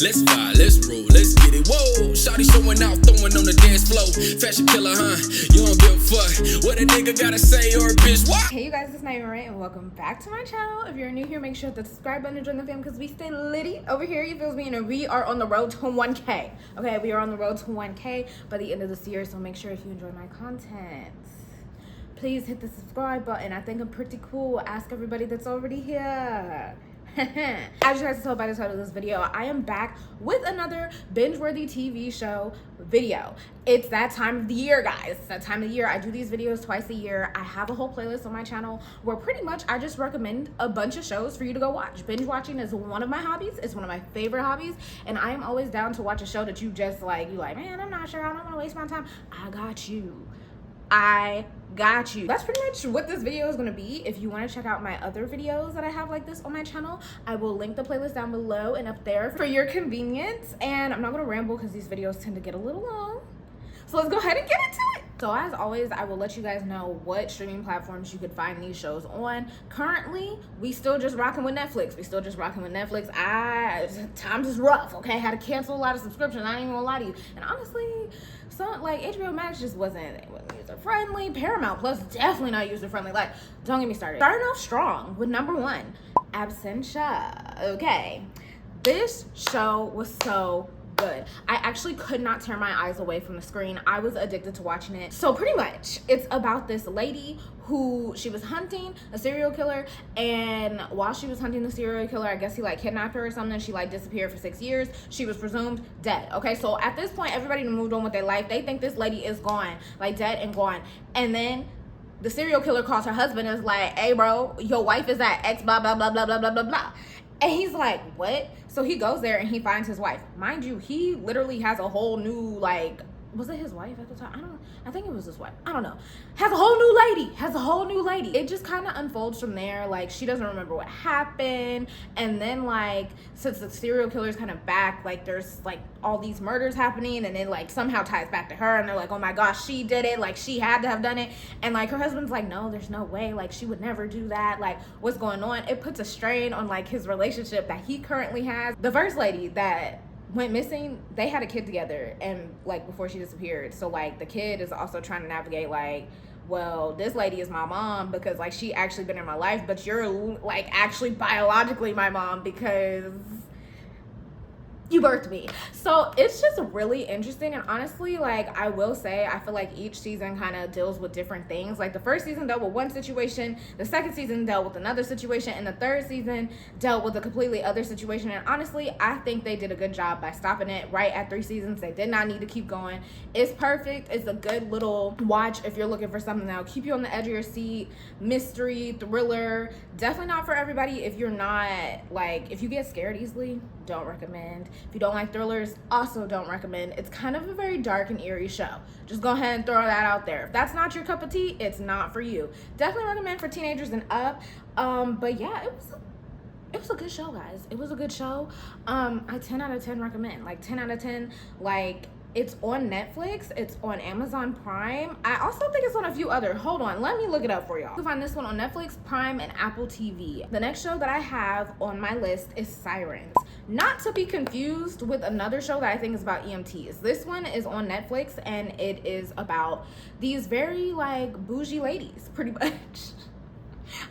Let's vibe, let's roll, let's get it. Whoa, shawty showing out, throwing on the dance floor. Fashion killer, huh? You don't give a fuck what a nigga gotta say or a bitch what? Hey you guys, it's naimahrae and welcome back to my channel. If you're new here, make sure to hit the subscribe button and join the fam because we stay litty over here. You feels me? And we are on the road to 1K. Okay, we are on the road to 1K by the end of this year. So make sure if you enjoy my content, please hit the subscribe button. I think I'm pretty cool. Ask everybody that's already here. As you guys can tell by the title of this video, I am back with another binge-worthy TV show video. It's that time of the year, guys. It's that time of the year. I do these videos twice a year. I have a whole playlist on my channel where pretty much I just recommend a bunch of shows for you to go watch. Binge watching is one of my hobbies. It's one of my favorite hobbies, and I am always down to watch a show that you just like, man, I'm not sure, I don't want to waste my time. I got you. I got you. That's pretty much what this video is going to be. If you want to check out my other videos that I have like this on my channel, I will link the playlist down below and up there for your convenience. And I'm not going to ramble because these videos tend to get a little long, so let's go ahead and get into it. So as always, I will let you guys know what streaming platforms you could find these shows on. Currently, we still just rocking with Netflix. Times is rough, okay? Had to cancel a lot of subscriptions. I ain't even gonna lie to you. And honestly, some like HBO Max just wasn't user friendly. Paramount Plus definitely not user friendly. Like, don't get me started. Starting off strong with number one, Absentia. Okay, this show was so good. I actually could not tear my eyes away from the screen. I was addicted to watching it. So pretty much it's about this lady who she was hunting a serial killer, and while she was hunting the serial killer, I guess he like kidnapped her or something. She like disappeared for 6 years. She was presumed dead. Okay, so at this point everybody moved on with their life. They think this lady is gone, like dead and gone. And then the serial killer calls her husband and is like, hey bro, your wife is at X blah blah blah blah blah blah blah blah. And he's like, what? So he goes there and he finds his wife. Mind you, he literally has a whole new, like, was it his wife at the time? I think it was his wife. I don't know. Has a whole new lady. It just kind of unfolds from there. Like, she doesn't remember what happened. And then, like, since the serial killer's kind of back, like, there's, like, all these murders happening. And it, like, somehow ties back to her. And they're like, oh, my gosh, she did it. Like, she had to have done it. And, like, her husband's like, no, there's no way. Like, she would never do that. Like, what's going on? It puts a strain on, like, his relationship that he currently has. The first lady that went missing, they had a kid together, and like before she disappeared, so like the kid is also trying to navigate like, well, this lady is my mom because like she actually been in my life, but you're like actually biologically my mom because you birthed me. So it's just really interesting. And honestly, like, I will say, I feel like each season kind of deals with different things. Like the first season dealt with one situation, the second season dealt with another situation, and the third season dealt with a completely other situation. And honestly, I think they did a good job by stopping it right at 3 seasons. They did not need to keep going. It's perfect. It's a good little watch if you're looking for something that'll keep you on the edge of your seat. Mystery, thriller. Definitely not for everybody. If you're not, like, if you get scared easily, don't recommend. If you don't like thrillers, also don't recommend. It's kind of a very dark and eerie show. Just go ahead and throw that out there. If that's not your cup of tea, it's not for you. Definitely recommend for teenagers and up. But yeah, it was a good show, guys. It was a good show. I 10 out of 10 recommend. Like 10 out of 10. Like, it's on Netflix. It's on Amazon Prime. I also think it's on a few other. Hold on, let me look it up for y'all. You can find this one on Netflix, Prime, and Apple TV. The next show that I have on my list is Sirens. Not to be confused with another show that I think is about EMTs. This one is on Netflix, and it is about these very like bougie ladies, pretty much.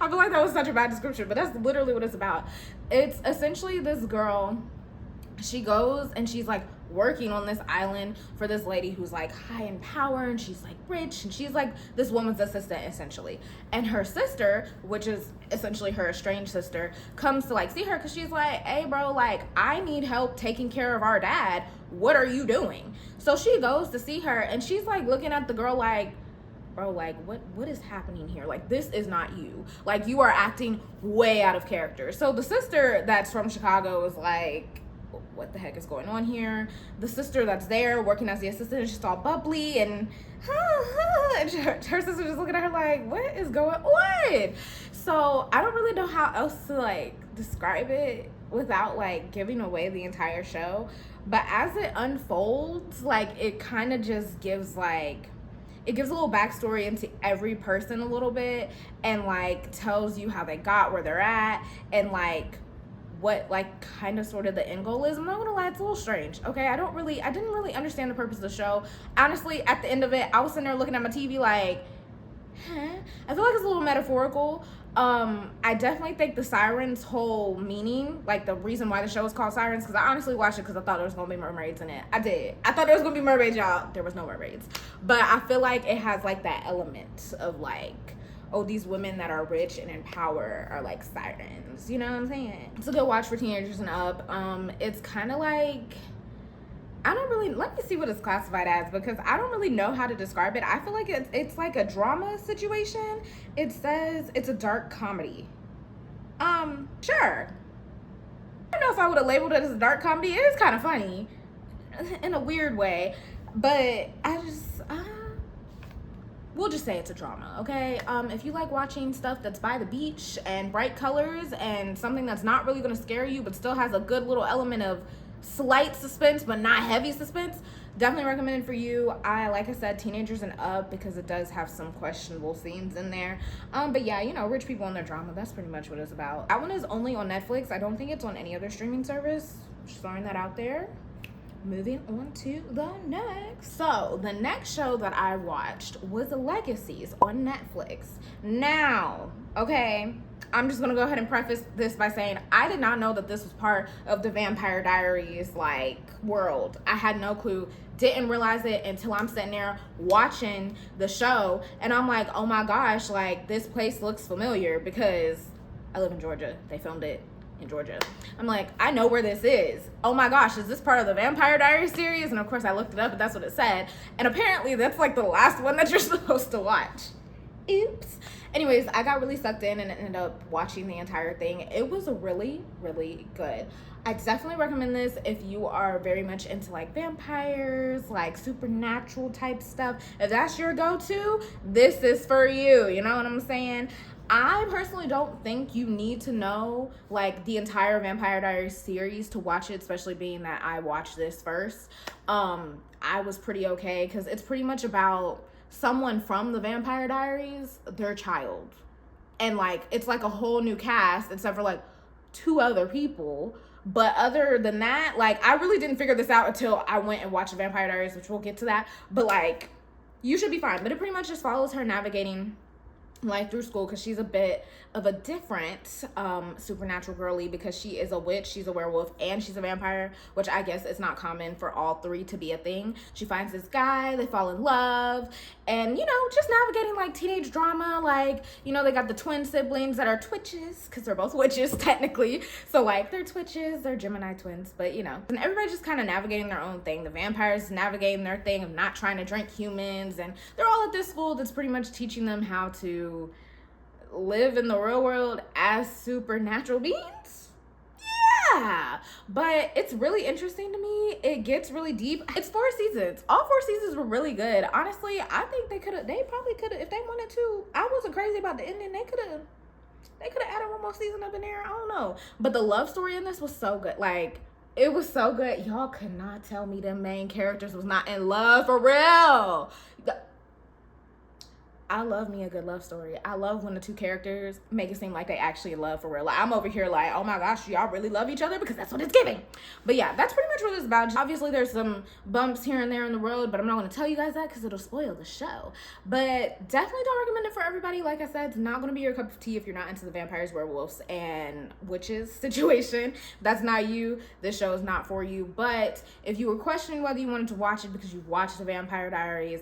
I feel like that was such a bad description, but that's literally what it's about. It's essentially this girl, she goes and she's like working on this island for this lady who's like high in power, and she's like rich, and she's like this woman's assistant essentially. And her sister, which is essentially her estranged sister, comes to like see her because she's like, hey bro, like I need help taking care of our dad. What are you doing? So she goes to see her, and she's like looking at the girl like, bro, like what is happening here? Like, this is not you. Like, you are acting way out of character. So the sister that's from Chicago is like, what the heck is going on here? The sister that's there working as the assistant, she's all bubbly and and her sister just looking at her like, what is going on? So I don't really know how else to like describe it without like giving away the entire show. But as it unfolds, like, it kind of just gives like, it gives a little backstory into every person a little bit, and like tells you how they got where they're at, and like what like kind of sort of the end goal is. I'm not gonna lie, it's a little strange. Okay, I didn't really understand the purpose of the show. Honestly, at the end of it, I was sitting there looking at my TV like, huh? I feel like it's a little metaphorical. I definitely think the Sirens' whole meaning, like the reason why the show is called Sirens, because I honestly watched it because I thought there was gonna be mermaids in it. I did. I thought there was gonna be mermaids, y'all. There was no mermaids, but I feel like it has like that element of like, oh, these women that are rich and in power are like sirens. You know what I'm saying? It's a good watch for teenagers and up. It's kind of like, let me see what it's classified as, because I don't really know how to describe it. I feel like it's like a drama situation. It says it's a dark comedy. Sure. I don't know if I would have labeled it as a dark comedy. It is kind of funny in a weird way, but we'll just say it's a drama, okay? If you like watching stuff that's by the beach and bright colors and something that's not really gonna scare you but still has a good little element of slight suspense but not heavy suspense, definitely recommended for you. Like I said, teenagers and up, because it does have some questionable scenes in there. But yeah, you know, rich people and their drama, that's pretty much what it's about. That one is only on Netflix. I don't think it's on any other streaming service. Just throwing that out there. Moving on to the next. So the next show that I watched was Legacies on Netflix. Now, okay, I'm just gonna go ahead and preface this by saying I did not know that this was part of the Vampire Diaries like world. I had no clue. Didn't realize it until I'm sitting there watching the show and I'm like, oh my gosh, like this place looks familiar because I live in Georgia. They filmed it in Georgia. I'm like, I know where this is. Oh my gosh, is this part of the Vampire Diaries series? And of course I looked it up and that's what it said. And apparently that's like the last one that you're supposed to watch. Oops. Anyways, I got really sucked in and ended up watching the entire thing. It was really, really good. I definitely recommend this if you are very much into like vampires, like supernatural type stuff. If that's your go-to, this is for you. You know what I'm saying? I personally don't think you need to know like the entire Vampire Diaries series to watch it, especially being that I watched this first. I was pretty okay because it's pretty much about someone from the Vampire Diaries, their child. And like it's like a whole new cast except for like 2 other people. But other than that, like I really didn't figure this out until I went and watched the Vampire Diaries, which we'll get to that. But like you should be fine. But it pretty much just follows her navigating life through school because she's a bit of a different supernatural girly because she is a witch, she's a werewolf, and she's a vampire, which I guess is not common for all 3 to be a thing. She finds this guy, they fall in love, and you know, just navigating like teenage drama. Like, you know, they got the twin siblings that are twitches because they're both witches technically, so like they're twitches, they're Gemini twins, but you know, and everybody just kind of navigating their own thing. The vampires navigating their thing of not trying to drink humans, and they're all at this school that's pretty much teaching them how to live in the real world as supernatural beings. Yeah, but it's really interesting to me. It gets really deep. It's 4 seasons. All 4 seasons were really good. Honestly, I think they probably could have, if they wanted to. I wasn't crazy about the ending. They could have added one more season up in there. I don't know, but the love story in this was so good. Like, it was so good. Y'all could not tell me the main characters was not in love for real. I love me a good love story. I love when the 2 characters make it seem like they actually in love for real. Like, I'm over here like, oh my gosh, y'all really love each other, because that's what it's giving. But yeah, that's pretty much what it's about. Obviously, there's some bumps here and there in the road, but I'm not going to tell you guys that because it'll spoil the show. But definitely don't recommend it for everybody. Like I said, it's not going to be your cup of tea if you're not into the vampires, werewolves, and witches situation. If that's not you, this show is not for you. But if you were questioning whether you wanted to watch it because you watched the Vampire Diaries,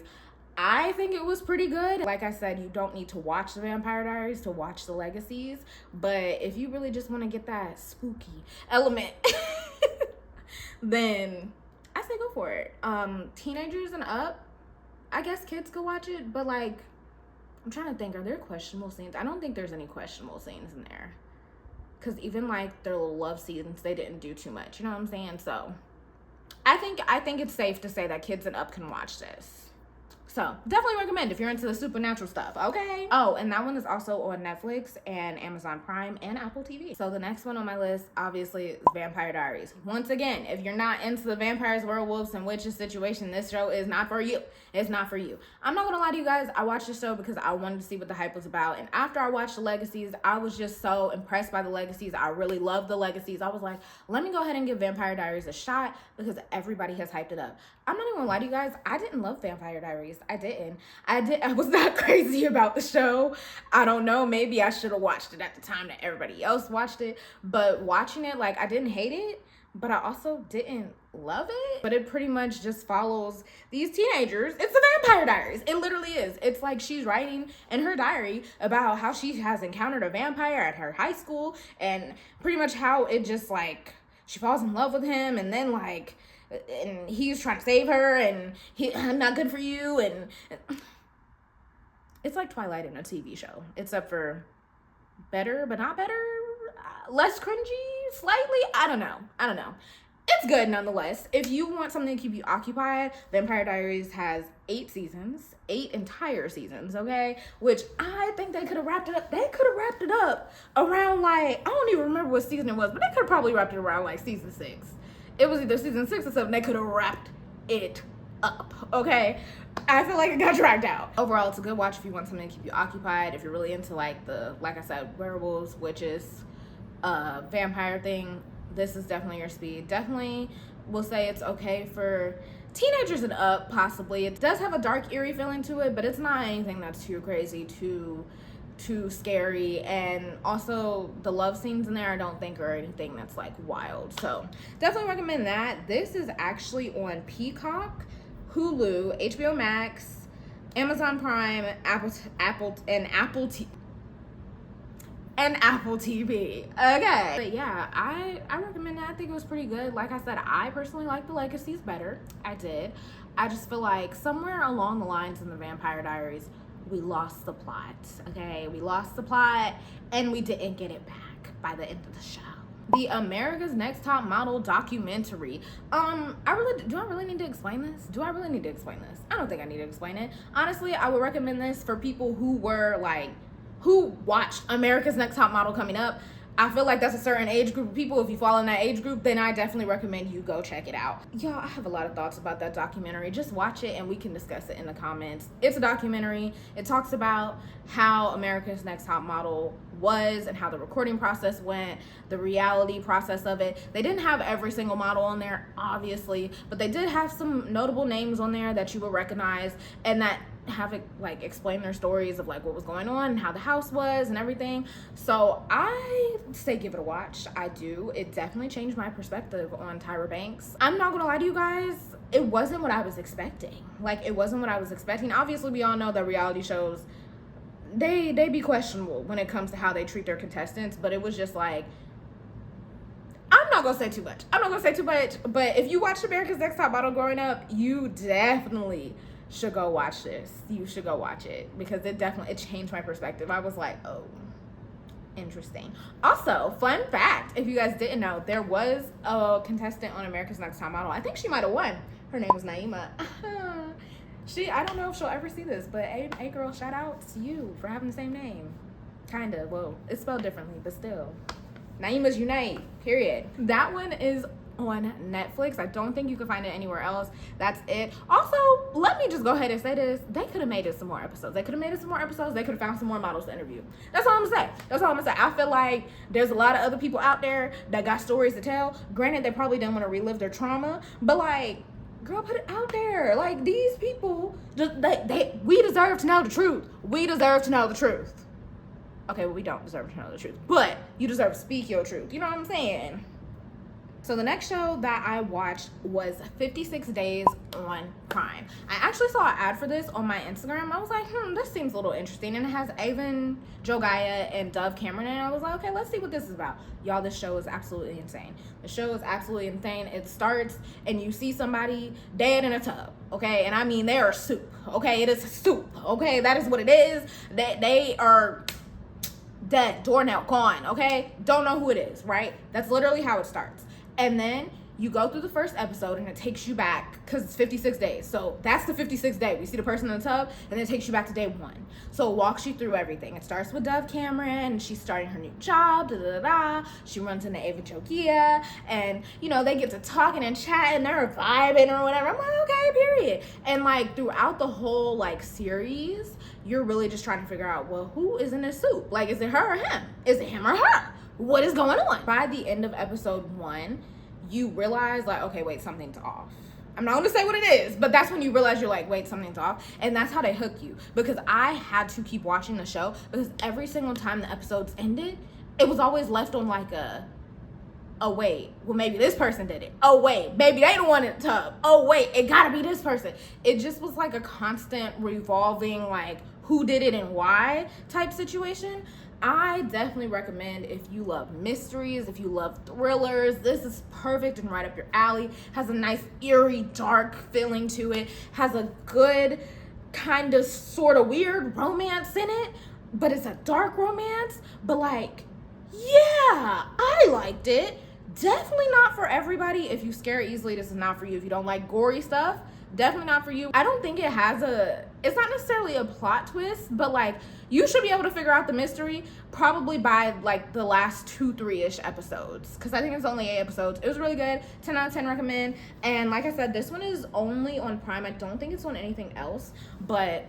I think it was pretty good. Like I said, you don't need to watch the Vampire Diaries to watch the Legacies, but if you really just want to get that spooky element, then I say go for it. Teenagers and up, I guess kids could watch it, but like, I'm trying to think, are there questionable scenes? I don't think there's any questionable scenes in there, because even like their little love scenes, they didn't do too much, you know what I'm saying? So I think it's safe to say that kids and up can watch this. So definitely recommend if you're into the supernatural stuff, okay? Oh, and that one is also on Netflix and Amazon Prime and Apple TV. So the next one on my list, obviously, is Vampire Diaries. Once again, if you're not into the vampires, werewolves, and witches situation, this show is not for you. It's not for you. I'm not gonna lie to you guys, I watched the show because I wanted to see what the hype was about. And after I watched the Legacies, I was just so impressed by the Legacies. I really loved the Legacies. I was like, let me go ahead and give Vampire Diaries a shot because everybody has hyped it up. I'm not even gonna lie to you guys, I didn't love Vampire Diaries. I didn't. I was not crazy about the show. I don't know, maybe I should have watched it at the time that everybody else watched it. But watching it, like, I didn't hate it, but I also didn't love it. But it pretty much just follows these teenagers. It's the Vampire Diaries. It literally is. It's like she's writing in her diary about how she has encountered a vampire at her high school, and pretty much how it just, like, she falls in love with him, and then, like, and he's trying to save her, and I'm not good for you, and it's like Twilight in a TV show, except for better, but not better, less cringy, slightly, I don't know. It's good nonetheless. If you want something to keep you occupied, Vampire Diaries has 8 seasons, 8 entire seasons, okay? Which I think they could have wrapped it up. They could have wrapped it up around, like, I don't even remember what season it was, but they could have probably wrapped it around, like, season 6. It was either season 6 or 7. They could have wrapped it up, okay? I feel like it got dragged out. Overall, it's a good watch if you want something to keep you occupied. If you're really into, like I said, werewolves, witches, vampire thing, this is definitely your speed. Definitely will say it's okay for teenagers and up, possibly. It does have a dark, eerie feeling to it, but it's not anything that's too crazy, too scary. And also the love scenes in there I don't think are anything that's like wild, so definitely recommend that. This is actually on Peacock, Hulu, HBO Max, Amazon Prime, Apple TV. Okay, but yeah, I recommend that. I think it was pretty good. Like I said, I personally like the Legacies better. I just feel like somewhere along the lines in the Vampire Diaries we lost the plot, okay? We lost the plot, and we didn't get it back by the end of the show. The America's Next Top Model documentary. Do I really need to explain this? I don't think I need to explain it. Honestly, I would recommend this for people who watched America's Next Top Model coming up. I feel like that's a certain age group of people. If you fall in that age group, then I definitely recommend you go check it out. Y'all, I have a lot of thoughts about that documentary. Just watch it and we can discuss it in the comments. It's a documentary. It talks about how America's Next Top Model was and how the recording process went, the reality process of it. They didn't have every single model on there, obviously, but they did have some notable names on there that you will recognize and that have it like explain their stories of like what was going on and how the house was and everything. So I say give it a watch. I do. It definitely changed my perspective on Tyra Banks. I'm not gonna lie to you guys, it wasn't what I was expecting. Obviously we all know that reality shows, they be questionable when it comes to how they treat their contestants, but it was just like, I'm not gonna say too much, but if you watched America's Next Top Model growing up, you definitely should go watch this. You should go watch it because it changed my perspective. I was like, oh, interesting. Also, fun fact, if you guys didn't know, there was a contestant on America's Next Top Model. I think she might have won. Her name was Naimah. I don't know if she'll ever see this, but hey girl, shout out to you for having the same name. Kinda. Well, it's spelled differently, but still. Naimah's unite, period. That one is on Netflix. I don't think you can find it anywhere else. That's it. Also, let me just go ahead and say this. They could have made it some more episodes. They could have found some more models to interview. That's all I'm gonna say. I feel like there's a lot of other people out there that got stories to tell. Granted, they probably didn't want to relive their trauma, but like, girl, put it out there. Like, these people, we deserve to know the truth. Okay, well, we don't deserve to know the truth, but you deserve to speak your truth. You know what I'm saying? So the next show that I watched was 56 Days on Prime. I actually saw an ad for this on my Instagram. I was like, this seems a little interesting. And it has Avon Jogaya and Dove Cameron. And I was like, okay, let's see what this is about. Y'all, this show is absolutely insane. It starts and you see somebody dead in a tub, okay? And I mean, they are soup, okay? It is soup, okay? That is what it is. They are dead, doornail, gone, okay? Don't know who it is, right? That's literally how it starts. And then you go through the first episode and it takes you back, because it's 56 days. So that's the 56th day. We see the person in the tub and then it takes you back to day 1. So it walks you through everything. It starts with Dove Cameron. She's starting her new job. She runs into Ava Jogia, and you know, they get to talking and chatting. They're vibing or whatever. I'm like, okay, period. And like throughout the whole like series, you're really just trying to figure out, well, who is in this soup? Like, is it her or him? Is it him or her? What is going on? By the end of episode 1, you realize like, okay, wait, something's off. I'm not gonna say what it is, but that's when you realize you're like, wait, something's off. And that's how they hook you. Because I had to keep watching the show, because every single time the episodes ended, it was always left on like oh wait, well maybe this person did it. Oh wait, maybe they the one in the tub. Oh wait, it gotta be this person. It just was like a constant revolving like who did it and why type situation. I definitely recommend, if you love mysteries, if you love thrillers, this is perfect and right up your alley. Has a nice eerie dark feeling to it. Has a good kind of sort of weird romance in it, but it's a dark romance. But like, yeah, I liked it. Definitely not for everybody. If you scare easily, this is not for you. If you don't like gory stuff, definitely not for you. I don't think it has it's not necessarily a plot twist, but like you should be able to figure out the mystery probably by like the last 2-3-ish episodes, because I think it's only 8 episodes. It was really good. 10 out of 10 recommend. And like I said, this one is only on Prime. I don't think it's on anything else, but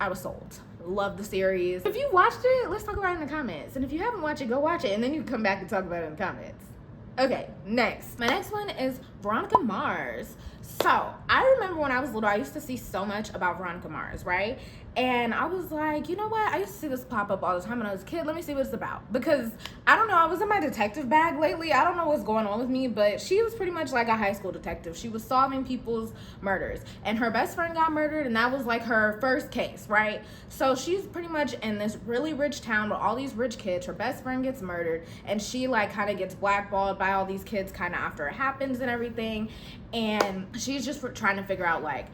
I was sold. Love the series. If you watched it, let's talk about it in the comments. And if you haven't watched it, go watch it, and then you can come back and talk about it in the comments. Okay, next. My next one is Veronica Mars. So, I remember when I was little, I used to see so much about Veronica Mars, right? And I was like, you know what? I used to see this pop up all the time when I was a kid. Let me see what it's about. Because, I don't know, I was in my detective bag lately. I don't know what's going on with me, but she was pretty much like a high school detective. She was solving people's murders. And her best friend got murdered, and that was like her first case, right? So, she's pretty much in this really rich town with all these rich kids. Her best friend gets murdered, and she like kind of gets blackballed by all these kids kind of after it happens and everything. And she's just trying to figure out like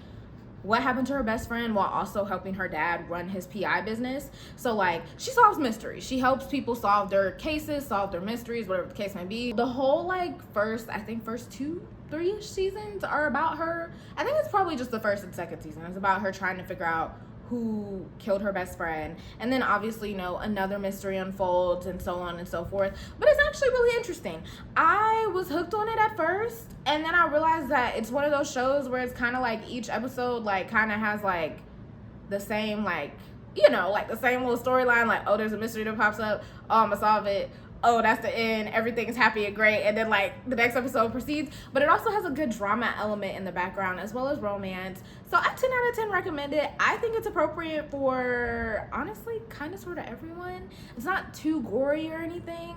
what happened to her best friend while also helping her dad run his PI business. So like she solves mysteries. She helps people solve their cases, solve their mysteries, whatever the case may be. The whole like first 2-3-ish seasons are about her. I think it's probably just the first and second season. It's about her trying to figure out who killed her best friend, and then obviously, you know, another mystery unfolds and so on and so forth. But it's actually really interesting. I was hooked on it at first, and then I realized that it's one of those shows where it's kind of like each episode like kind of has like the same like, you know, like the same little storyline, like, oh, there's a mystery that pops up, oh, I'm gonna solve it, oh, that's the end, everything is happy and great, and then like the next episode proceeds. But it also has a good drama element in the background as well as romance. So I 10 out of 10 recommend it. I think it's appropriate for, honestly, kind of sort of everyone. It's not too gory or anything.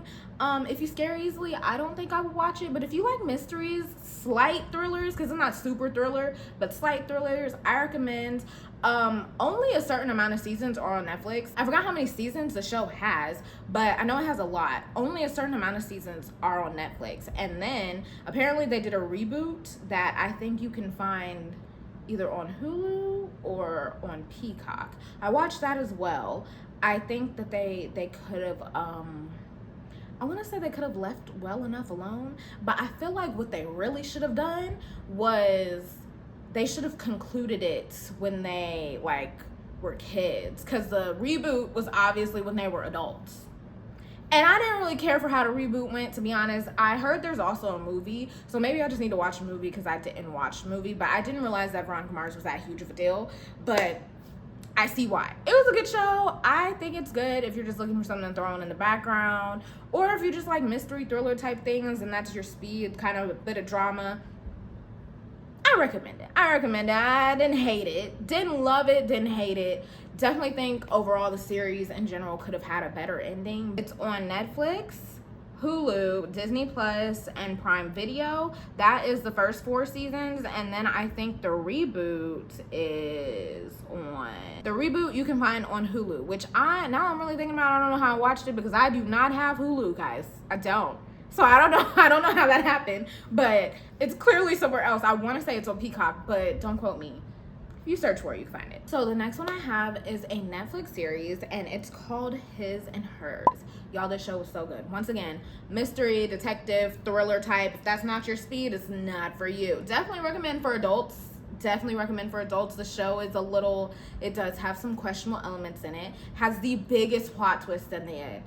If you scare easily, I don't think I would watch it. But if you like mysteries, slight thrillers, because it's not super thriller, but slight thrillers, I recommend. Only a certain amount of seasons are on Netflix. I forgot how many seasons the show has, but I know it has a lot. Only a certain amount of seasons are on Netflix. And then apparently they did a reboot that I think you can find either on Hulu or on Peacock. I watched that as well. I think that they could have I want to say they could have left well enough alone, but I feel like what they really should have done was they should have concluded it when they like were kids, because the reboot was obviously when they were adults. And I didn't really care for how the reboot went, to be honest. I heard there's also a movie, so maybe I just need to watch a movie because I didn't watch the movie. But I didn't realize that Veronica Mars was that huge of a deal. But I see why. It was a good show. I think it's good if you're just looking for something to throw on in the background, or if you just like mystery thriller type things and that's your speed, kind of a bit of drama. I recommend it. I didn't hate it. Didn't love it, didn't hate it. Definitely think overall the series in general could have had a better ending. It's on Netflix, Hulu, Disney Plus, and Prime Video. That is the first 4 seasons, and then I think the reboot is on. The reboot you can find on Hulu, which I'm really thinking about. I don't know how I watched it because I do not have Hulu, guys. I don't. So I don't know how that happened, but it's clearly somewhere else. I want to say it's on Peacock, but don't quote me. If you search for it, you can find it. So the next one I have is a Netflix series, and it's called His and Hers. Y'all, this show was so good. Once again, mystery, detective, thriller type. If that's not your speed, it's not for you. Definitely recommend for adults. The show is it does have some questionable elements in it. Has the biggest plot twist in the end.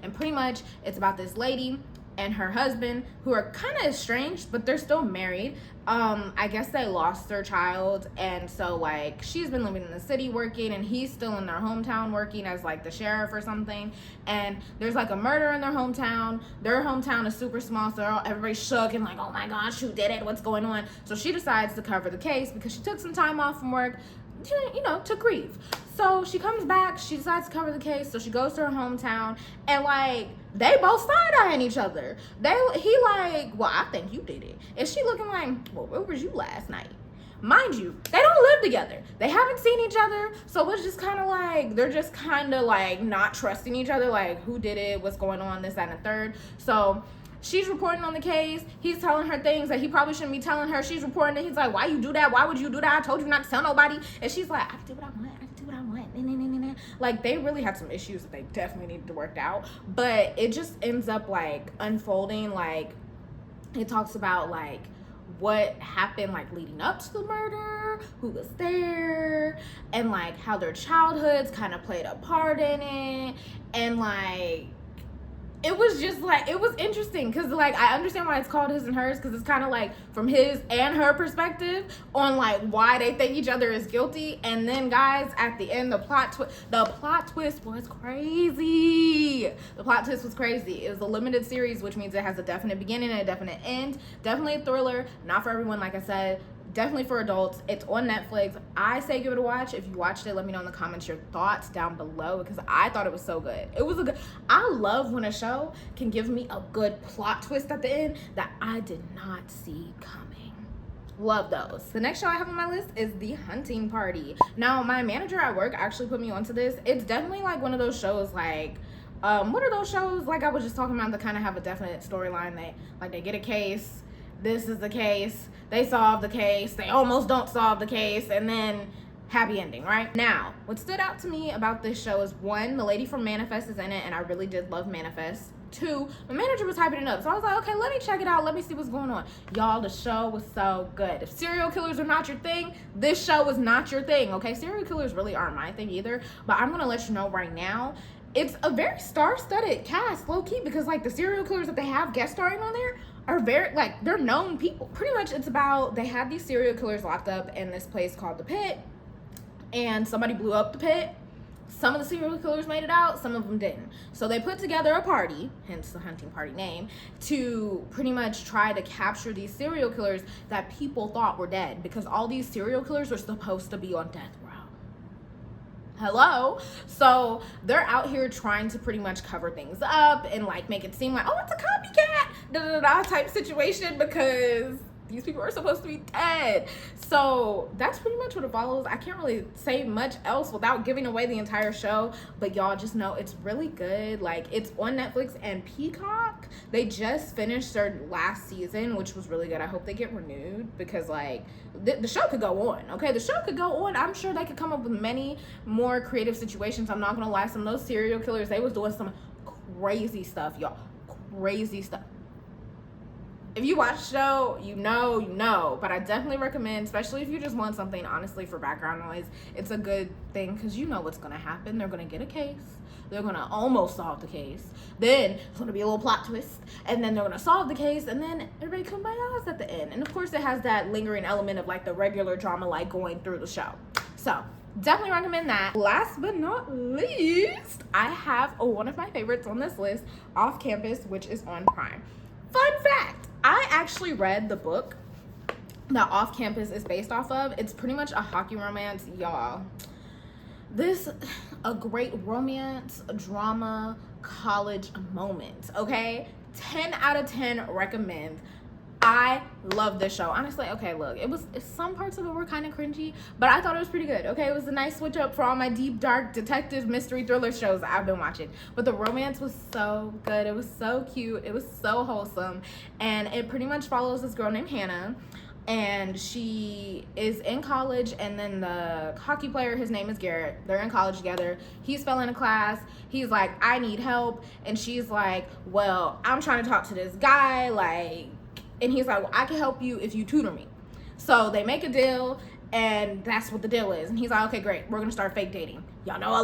And pretty much it's about this lady and her husband who are kind of estranged, but they're still married. I guess they lost their child, and so like she's been living in the city working, and he's still in their hometown working as like the sheriff or something. And there's like a murder in their hometown. Their hometown is super small, so everybody's shook and like, oh my gosh, who did it? What's going on? So she decides to cover the case because she took some time off from work, to grieve. So she comes back, she decides to cover the case, so she goes to her hometown, and like they both side-eyeing each other. He like, well, I think you did it. And she looking like, well, where was you last night? Mind you, they don't live together. They haven't seen each other, so it's just kind of like, they're just kind of like not trusting each other, like who did it, what's going on, this, that, and the third. So she's reporting on the case. He's telling her things that he probably shouldn't be telling her. She's reporting it. He's like, why you do that? Why would you do that? I told you not to tell nobody. And she's like, I can do what I want. Like, they really had some issues that they definitely needed to work out. But it just ends up, like, unfolding. Like, it talks about, like, what happened, like, leading up to the murder, who was there, and, like, how their childhoods kind of played a part in it. And, like, it was just like, it was interesting because like I understand why it's called His and Hers, because it's kind of like from his and her perspective on like why they think each other is guilty. And then guys, at the end, the plot twist was crazy. It was a limited series, which means it has a definite beginning and a definite end. Definitely a thriller, not for everyone, like I said. Definitely for adults. It's on Netflix. I say give it a watch. If you watched it, let me know in the comments your thoughts down below, because I thought it was so good. I love when a show can give me a good plot twist at the end that I did not see coming. Love those. The next show I have on my list is The Hunting Party. Now, my manager at work actually put me onto this. It's definitely like one of those shows like, what are those shows like I was just talking about that kind of have a definite storyline? They get a case. This is the case. They solve the case. They almost don't solve the case. And then happy ending, right? Now, what stood out to me about this show is, one, the lady from Manifest is in it, and I really did love Manifest. Two, my manager was hyping it up. So I was like, okay, let me check it out. Let me see what's going on. Y'all, the show was so good. If serial killers are not your thing, this show is not your thing, okay? Serial killers really aren't my thing either. But I'm going to let you know right now, it's a very star-studded cast, low-key, because, like, the serial killers that they have guest starring on there are very, like, they're known people. Pretty much it's about, they had these serial killers locked up in this place called the Pit, and somebody blew up the pit. Some of the serial killers made it out, some of them didn't. So they put together a party, hence the Hunting Party name, to pretty much try to capture these serial killers that people thought were dead, because all these serial killers are supposed to be on death row. Hello? So they're out here trying to pretty much cover things up and like make it seem like, oh, it's a copycat type situation, because these people are supposed to be dead. So that's pretty much what it follows. I can't really say much else without giving away the entire show, but y'all just know it's really good. Like, it's on Netflix and Peacock. They just finished their last season, which was really good. I hope they get renewed, because like the show could go on, okay? The show could go on. I'm sure they could come up with many more creative situations. I'm not gonna lie, some of those serial killers, they was doing some crazy stuff, y'all. Crazy stuff. If you watch the show, you know, but I definitely recommend, especially if you just want something, honestly, for background noise, it's a good thing, because you know what's going to happen. They're going to get a case. They're going to almost solve the case. Then it's going to be a little plot twist, and then they're going to solve the case, and then everybody come by us at the end. And of course, it has that lingering element of like the regular drama, like going through the show. So definitely recommend that. Last but not least, I have one of my favorites on this list, Off Campus, which is on Prime. Fun fact, I actually read the book that Off Campus is based off of. It's pretty much a hockey romance, y'all. A great romance, drama, college moment, okay? 10 out of 10 recommend. I love this show. Honestly, okay, look, some parts of it were kind of cringy, but I thought it was pretty good, okay? It was a nice switch up for all my deep, dark, detective, mystery, thriller shows that I've been watching. But the romance was so good. It was so cute. It was so wholesome. And it pretty much follows this girl named Hannah. and she is in college, and then the hockey player, his name is Garrett, they're in college together. He's failing a class. He's like, I need help. And she's like, well, I'm trying to talk to this guy, like, and he's like, well, I can help you if you tutor me. So they make a deal, and that's what the deal is. And he's like, okay, great, we're gonna start fake dating. Y'all know I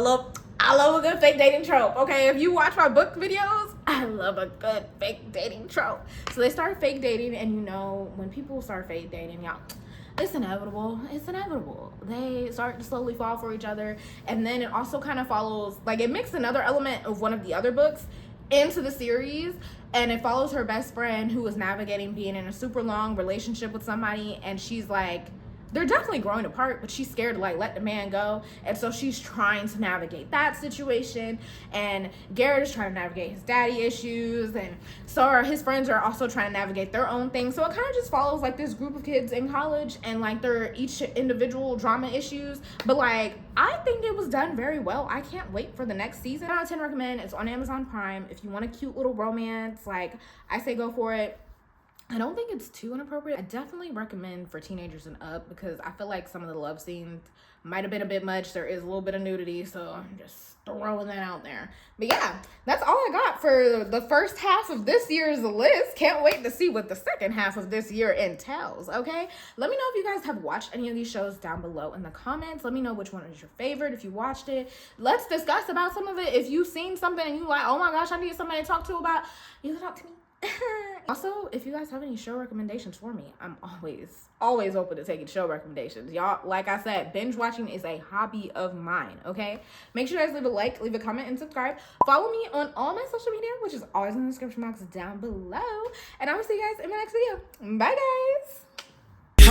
love a good fake dating trope, okay? If you watch my book videos, I love a good fake dating trope. So they start fake dating, and you know, when people start fake dating, y'all, it's inevitable. It's inevitable. They start to slowly fall for each other. And then it also kind of follows, like, it mixed another element of one of the other books into the series, and it follows her best friend who is navigating being in a super long relationship with somebody, and she's like, they're definitely growing apart, but she's scared to like let the man go, and so she's trying to navigate that situation. And Garrett is trying to navigate his daddy issues, and so are his friends are also trying to navigate their own things. So it kind of just follows like this group of kids in college, and like their each individual drama issues. But like, I think it was done very well. I can't wait for the next season. 10 out of 10 recommend. It's on Amazon Prime. If you want a cute little romance, like, I say go for it. I don't think it's too inappropriate. I definitely recommend for teenagers and up, because I feel like some of the love scenes might have been a bit much. There is a little bit of nudity, so I'm just throwing that out there. But yeah, that's all I got for the first half of this year's list. Can't wait to see what the second half of this year entails, okay? Let me know if you guys have watched any of these shows down below in the comments. Let me know which one is your favorite, if you watched it. Let's discuss about some of it. If you've seen something and you like, oh my gosh, I need somebody to talk to about, you can talk to me. Also, if you guys have any show recommendations for me, I'm always open to taking show recommendations. Y'all, like I said, binge watching is a hobby of mine, okay? Make sure you guys leave a like, leave a comment, and subscribe. Follow me on all my social media, which is always in the description box down below. And I will see you guys in my next video. Bye, guys.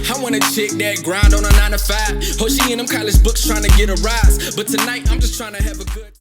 I want a chick that grind on a 9 to 5. Oh, she in them college books trying to get a rise. But tonight, I'm just trying to have a good